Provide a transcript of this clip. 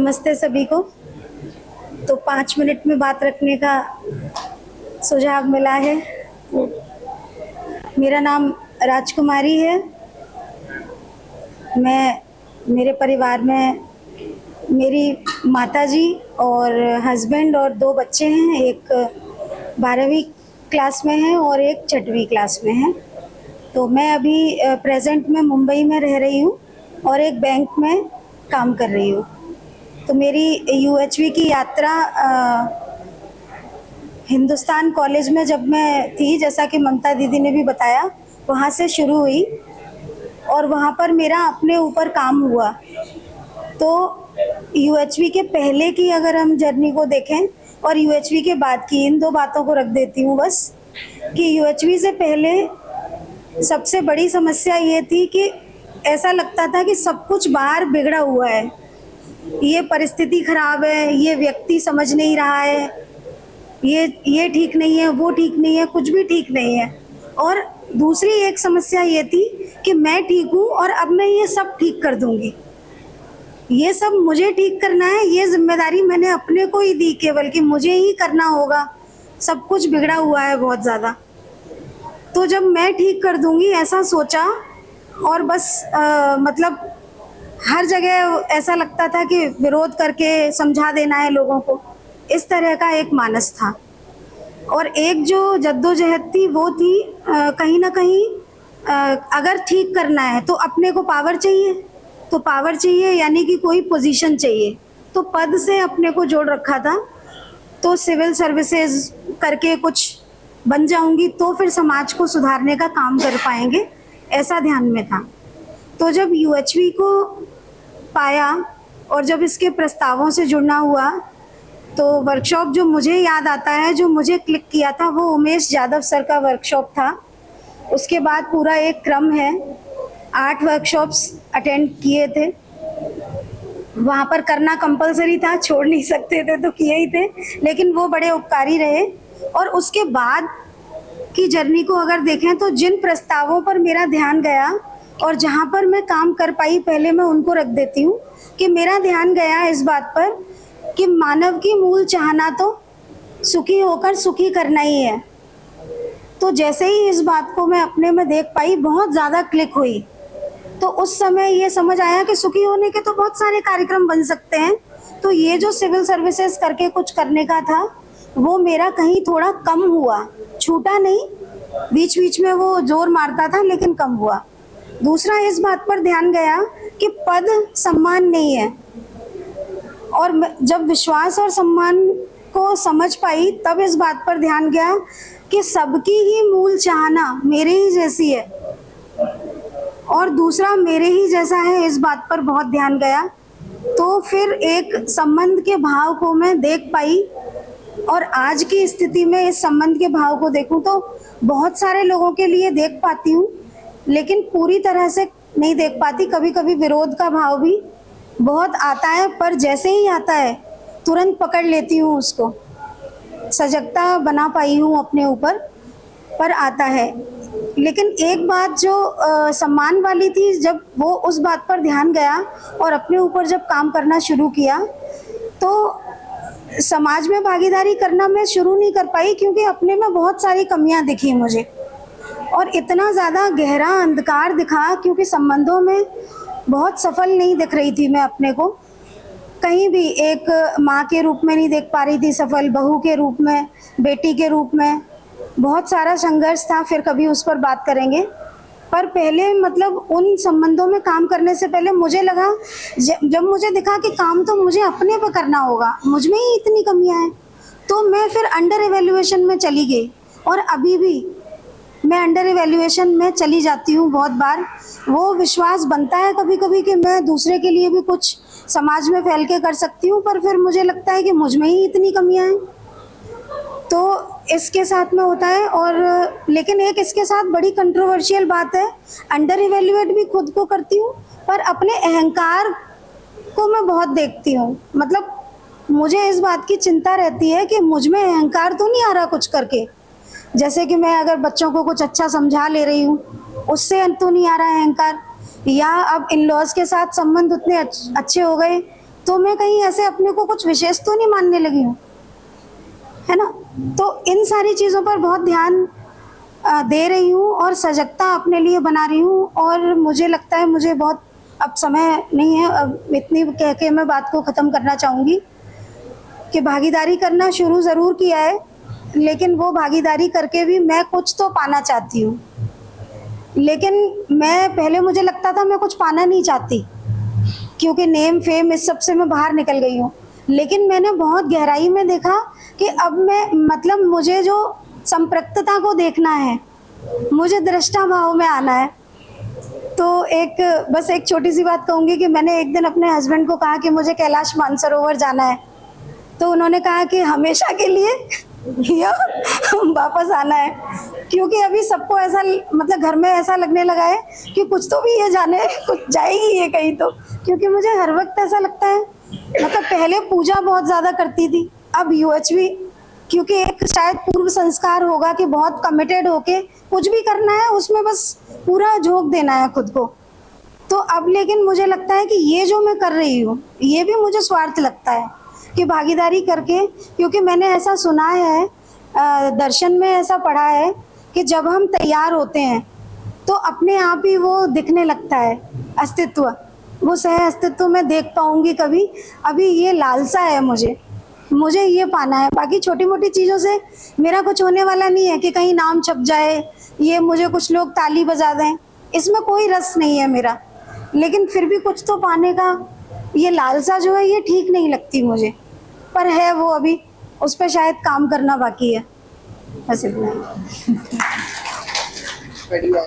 नमस्ते सभी को। तो 5 मिनट में बात रखने का सुझाव मिला है। मेरा नाम राजकुमारी है। मेरे परिवार में मेरी माताजी और हस्बैंड और 2 बच्चे हैं। एक 12वीं क्लास में है और एक 6वीं क्लास में है। तो मैं अभी प्रेजेंट में मुंबई में रह रही हूँ और एक बैंक में काम कर रही हूँ। तो मेरी यूएचवी की यात्रा हिंदुस्तान कॉलेज में जब मैं थी, जैसा कि ममता दीदी ने भी बताया, वहाँ से शुरू हुई और वहाँ पर मेरा अपने ऊपर काम हुआ। तो यूएचवी के पहले की अगर हम जर्नी को देखें और यूएचवी के बाद की, इन 2 बातों को रख देती हूँ बस, कि यूएचवी से पहले सबसे बड़ी समस्या ये थी कि ऐसा लगता था कि सब कुछ बाहर बिगड़ा हुआ है, ये परिस्थिति खराब है, ये व्यक्ति समझ नहीं रहा है, ये ठीक नहीं है, वो ठीक नहीं है, कुछ भी ठीक नहीं है। और दूसरी एक समस्या ये थी कि मैं ठीक हूँ और अब मैं ये सब ठीक कर दूंगी, ये सब मुझे ठीक करना है, ये जिम्मेदारी मैंने अपने को ही दी केवल कि मुझे ही करना होगा, सब कुछ बिगड़ा हुआ है बहुत ज़्यादा। तो जब मैं ठीक कर दूंगी ऐसा सोचा और बस मतलब हर जगह ऐसा लगता था कि विरोध करके समझा देना है लोगों को, इस तरह का एक मानस था। और एक जो जद्दोजहद थी वो थी कहीं ना कहीं अगर ठीक करना है तो अपने को पावर चाहिए, तो पावर चाहिए यानी कि कोई पोजीशन चाहिए। तो पद से अपने को जोड़ रखा था, तो सिविल सर्विसेज करके कुछ बन जाऊंगी तो फिर समाज को सुधारने का काम कर पाएंगे, ऐसा ध्यान में था। तो जब यूएचवी को पाया और जब इसके प्रस्तावों से जुड़ना हुआ तो वर्कशॉप जो मुझे याद आता है, जो मुझे क्लिक किया था, वो उमेश यादव सर का वर्कशॉप था। उसके बाद पूरा एक क्रम है, 8 वर्कशॉप्स अटेंड किए थे। वहाँ पर करना कंपलसरी था, छोड़ नहीं सकते थे तो किए ही थे, लेकिन वो बड़े उपकारी रहे। और उसके बाद की जर्नी को अगर देखें तो जिन प्रस्तावों पर मेरा ध्यान गया और जहाँ पर मैं काम कर पाई, पहले मैं उनको रख देती हूँ कि मेरा ध्यान गया इस बात पर कि मानव की मूल चाहना तो सुखी होकर सुखी करना ही है। तो जैसे ही इस बात को मैं अपने में देख पाई, बहुत ज़्यादा क्लिक हुई। तो उस समय ये समझ आया कि सुखी होने के तो बहुत सारे कार्यक्रम बन सकते हैं। तो ये जो सिविल सर्विसेज करके कुछ करने का था वो मेरा कहीं थोड़ा कम हुआ, छूटा नहीं, बीच बीच में वो जोर मारता था लेकिन कम हुआ। दूसरा इस बात पर ध्यान गया कि पद सम्मान नहीं है, और जब विश्वास और सम्मान को समझ पाई तब इस बात पर ध्यान गया कि सबकी ही मूल चाहना मेरे ही जैसी है और दूसरा मेरे ही जैसा है, इस बात पर बहुत ध्यान गया। तो फिर एक संबंध के भाव को मैं देख पाई और आज की स्थिति में इस संबंध के भाव को देखूं तो बहुत सारे लोगों के लिए देख पाती हूँ, लेकिन पूरी तरह से नहीं देख पाती। कभी कभी विरोध का भाव भी बहुत आता है, पर जैसे ही आता है तुरंत पकड़ लेती हूँ उसको, सजगता बना पाई हूँ अपने ऊपर, पर आता है। लेकिन एक बात जो सम्मान वाली थी, जब वो उस बात पर ध्यान गया और अपने ऊपर जब काम करना शुरू किया तो समाज में भागीदारी करना मैं शुरू नहीं कर पाई, क्योंकि अपने में बहुत सारी कमियां दिखी मुझे और इतना ज़्यादा गहरा अंधकार दिखा, क्योंकि संबंधों में बहुत सफल नहीं दिख रही थी मैं अपने को। कहीं भी एक माँ के रूप में नहीं देख पा रही थी सफल, बहू के रूप में, बेटी के रूप में, बहुत सारा संघर्ष था, फिर कभी उस पर बात करेंगे। पर पहले मतलब उन संबंधों में काम करने से पहले मुझे लगा, जब मुझे दिखा कि काम तो मुझे अपने पे करना होगा, मुझ में ही इतनी कमियां हैं, तो मैं फिर अंडर एवेल्युएशन में चली गई। और अभी भी मैं अंडर एवेल्युएशन में चली जाती हूँ बहुत बार। वो विश्वास बनता है कभी कभी कि मैं दूसरे के लिए भी कुछ समाज में फैल के कर सकती हूँ, पर फिर मुझे लगता है कि मुझ में ही इतनी कमियां हैं। तो इसके साथ में होता है। और लेकिन एक इसके साथ बड़ी कंट्रोवर्शियल बात है, अंडर इवेल्युएट भी खुद को करती हूँ, पर अपने अहंकार को मैं बहुत देखती हूँ। मतलब मुझे इस बात की चिंता रहती है कि मुझ में अहंकार तो नहीं आ रहा कुछ करके, जैसे कि मैं अगर बच्चों को कुछ अच्छा समझा ले रही हूँ उससे तो नहीं आ रहा है अहंकार, या अब इन लॉज के साथ संबंध उतने अच्छे हो गए तो मैं कहीं ऐसे अपने को कुछ विशेष तो नहीं मानने लगी हूँ, है ना। तो इन सारी चीज़ों पर बहुत ध्यान दे रही हूँ और सजगता अपने लिए बना रही हूँ। और मुझे लगता है मुझे बहुत अब समय नहीं है, अब इतनी कह के मैं बात को ख़त्म करना चाहूँगी कि भागीदारी करना शुरू ज़रूर किया है, लेकिन वो भागीदारी करके भी मैं कुछ तो पाना चाहती हूँ। लेकिन मैं पहले मुझे लगता था मैं कुछ पाना नहीं चाहती, क्योंकि नेम फेम इस सब से मैं बाहर निकल गई हूँ। लेकिन मैंने बहुत गहराई में देखा कि अब मैं मतलब मुझे जो संपृक्तता को देखना है, मुझे दृष्टा भाव में आना है। तो बस एक छोटी सी बात कहूँगी कि मैंने एक दिन अपने हस्बैंड को कहा कि मुझे कैलाश मानसरोवर जाना है, तो उन्होंने कहा कि हमेशा के लिए या वापस आना है, क्योंकि अभी सबको ऐसा मतलब घर में ऐसा लगने लगा है कि कुछ तो भी ये जाने कुछ जाएगी ये कहीं तो। क्योंकि मुझे हर वक्त ऐसा लगता है, मतलब पहले पूजा बहुत ज़्यादा करती थी, अब यूएचवी, क्योंकि एक शायद पूर्व संस्कार होगा कि बहुत कमिटेड होके कुछ भी करना है उसमें बस पूरा झोंक देना है खुद को। तो अब लेकिन मुझे लगता है कि ये जो मैं कर रही हूँ ये भी मुझे स्वार्थ लगता है कि भागीदारी करके, क्योंकि मैंने ऐसा सुना है, दर्शन में ऐसा पढ़ा है कि जब हम तैयार होते हैं तो अपने आप ही वो दिखने लगता है अस्तित्व, वो सह अस्तित्व मैं देख पाऊंगी कभी। अभी ये लालसा है मुझे ये पाना है। बाकी छोटी मोटी चीज़ों से मेरा कुछ होने वाला नहीं है कि कहीं नाम छप जाए, ये मुझे कुछ लोग ताली बजा दें, इसमें कोई रस नहीं है मेरा। लेकिन फिर भी कुछ तो पाने का ये लालसा जो है ये ठीक नहीं लगती मुझे, पर है वो अभी उस पर शायद काम करना बाकी है। बस इतना ही। बढ़िया।